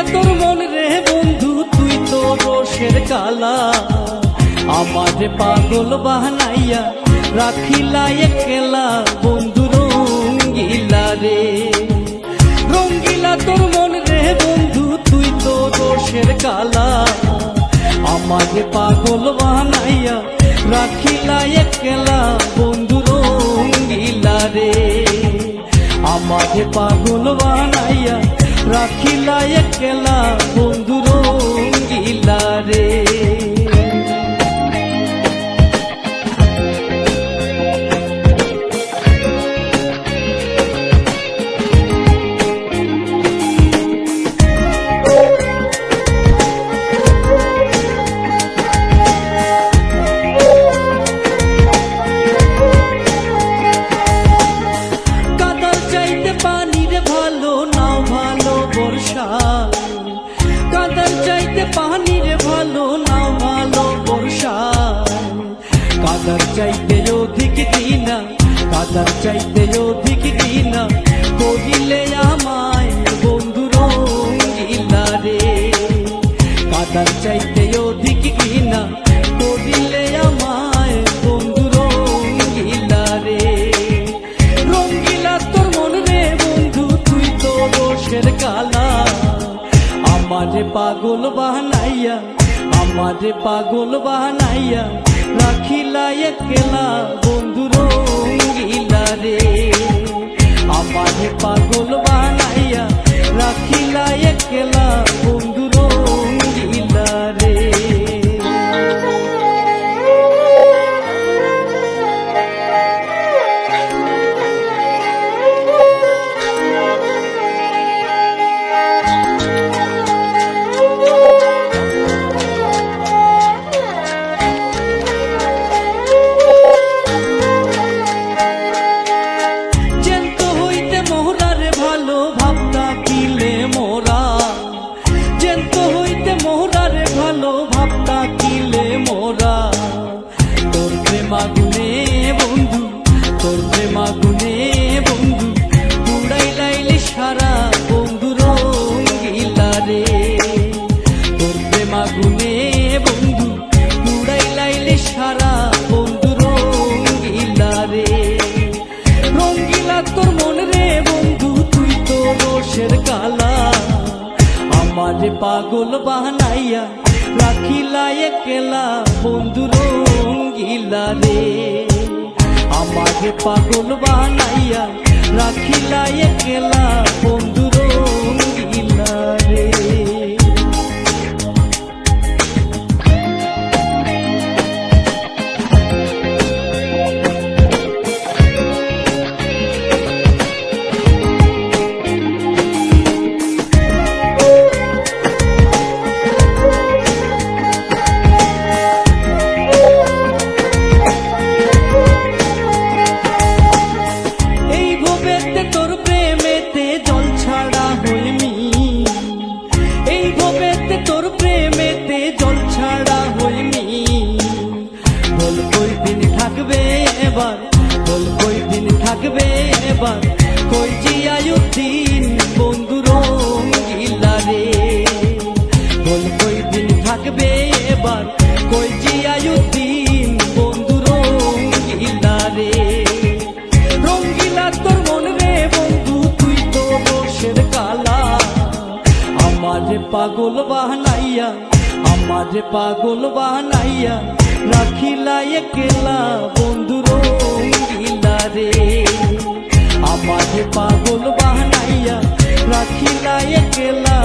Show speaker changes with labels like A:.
A: তোর মন রে বন্ধু তুই তো রোষের কালা, আমারে পাগল বানাইয়া রাখিলা একলা বন্ধু রঙ্গিলা রে। রঙ্গিলা তোর মন রে বন্ধু তুই তো রোষের কালা, আমারে পাগল বানাইয়া রাখিলা একলা বন্ধু রঙ্গিলা রে। আমারে পাগল বানাইয়া রাখিলা একলা বন্ধু রঙ্গিলা রে। কাদার চাইতে পানির ভালো নাও ভালো বর্ষা, কাদার চাইতে অধিক দিনা, কাদার চাইতে অধিক দিনা করিলে আমায় বন্ধু রঙ্গিলা রে। কাদার চাইতে অধিক দিনা করিলে আমায় বন্ধু রঙ্গিলা রে। রঙ্গিলা তোর মন রে বন্ধু তুই তো রোষের কালা, আমারে পাগল বানাইয়া, আমারে পাগল বানাইয়া রাখিলা একলা বন্ধু রঙ্গিলা রে। আমারে পাগল বানাইয়া রাখিলা একলা বন্ধু রঙ্গিলা রে। তোর প্রেমাগুনে বন্ধু, তোর প্রেমাগুনে বন্ধু পুড়াই লাইলে সারা বন্ধু রঙ্গিলা রে। তোর প্রেমাগুনে বন্ধু পুড়াই লাইলে সারা বন্ধু রঙ্গিলা রে। রঙ্গিলা তোর মন রে বন্ধু তুই তো রোষের কালা, আমারে পাগল বানাইয়া রাখিলা একলা বন্ধু রঙ্গিলা রে। আমারে পাগল বানাইয়া রাখিলা একলা বন্ধু রঙ্গিলা রে। তোর প্রেমেতে জল ছাড়া হইমি, এই ভবেতে তোর প্রেমেতে জল ছাড়া হইমি। বল কই দিন থাকবে এবার, বল কই দিন থাকবে এবার, কই জিয়াউদ্দিন বন্ধু রঙ্গিলা রে। বল কই দিন থাকবে এবার, কই জিয়াউদ্দিন বন্ধু রঙ্গিলা রে। রঙ্গিলা তোর মন রে বন্ধু তুই তো রোষের কালা, আমারে পাগল বানাইয়া, আমারে পাগল বানাইয়া রাখিলা একলা বন্ধু রঙ্গিলা রে। আমারে পাগল বানাইয়া রাখিলা একলা।